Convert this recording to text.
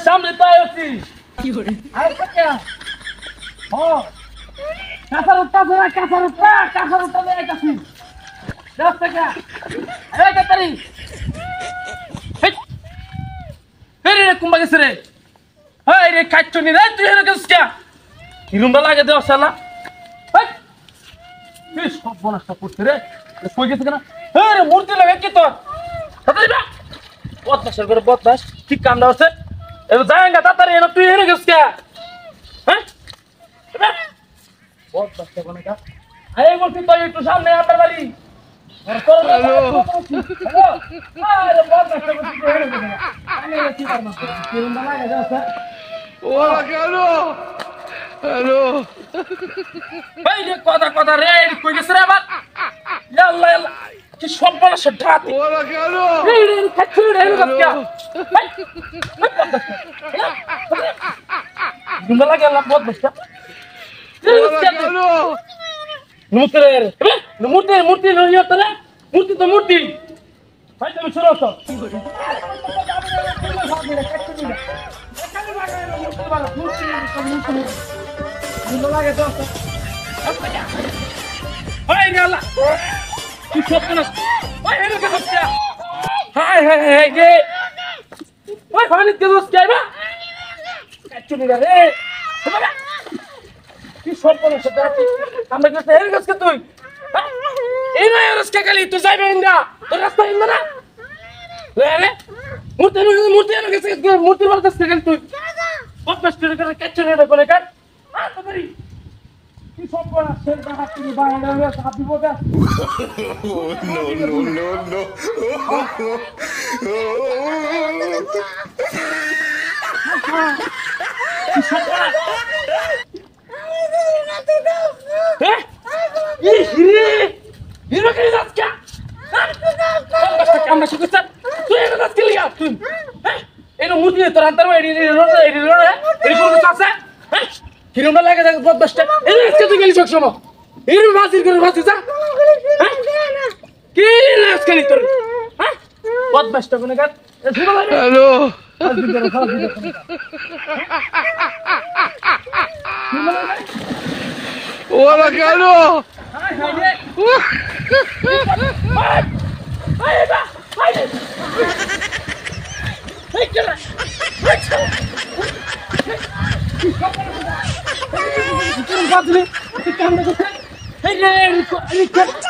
সামনে তো আছিস কি করে আরে কে ও কাঁচার উঠা ধরে কাঁচার উঠা ধরে কাছি রাস্তা কা এই কাতারি হেই রে কুম্বা গেছে রে হেই রে কাচ্চনি রে তুই এর কাছে কে হিরুমটা লাগে দেও শালা হেই কি সব বনস্তা করতে রে কই গেছে কেন হেই রে মূর্তি লাগে কি তোর তাড়াতাড়ি বা বদমাশের করে বদমাশ ঠিক কামটা হচ্ছে এবার যায়গা তাড়াতাড়ি এনে তুই এর কাছে কে হ্যাঁ বদমাশটা কোনে কা আরে বলছি তুই একটু সামনে আপনার বাড়ি হ্যালো আরে বদমাশটা করতে এর কাছে আমি কি করব হিরুমটা লাগে দেও স্যার ও কেন হ্যালো ভাই রে কথা রে কই গেছ রে আবার আল্লাহ আল্লাহ কি সম্পূর্ণ সঠাত ও কেন রে রে খাচ্ছি রে রে কাজ ভাই গুন্ডা লাগে আল্লাহ বহুত বসটা কেন নমস্তে রে মূর্তি নিয়ে তোরা মূর্তি তো মূর্তি ভাই তুমি শুনো তো গুন্ডা লাগে তো হাই গালা কি সত্যি না ভাই এর কাছে বসিয়া হাই রে ভাই পানি কে দোস যাইবা কাচ্চুনি রে কি সত্যি না সেটা আমরা কাছে এর কাছে তুই এই না এর কাছে খালি তুই যাইবে না তোর রাস্তা ইন্দা না রে মূর্তি এর কাছে মূর্তি মারতে খালি তুই বদমাশ করে কাচ্চুনি রে কোনে কাট তাড়াতাড়ি কি সব না সের টাকা তুমি বাইরে হয়ে সাপ দিব না no হিরোটা লাগে দেখ বদমাশটা এই আজকে তুই গেলি সবসময় হিরো বাজির করে বাজি যা কি আজকে তোর হ্যাঁ বদমাশটা কোনে কাট হ্যালো ও কেন হাই হাই রে হাই বা হাই হাই চলা Hey,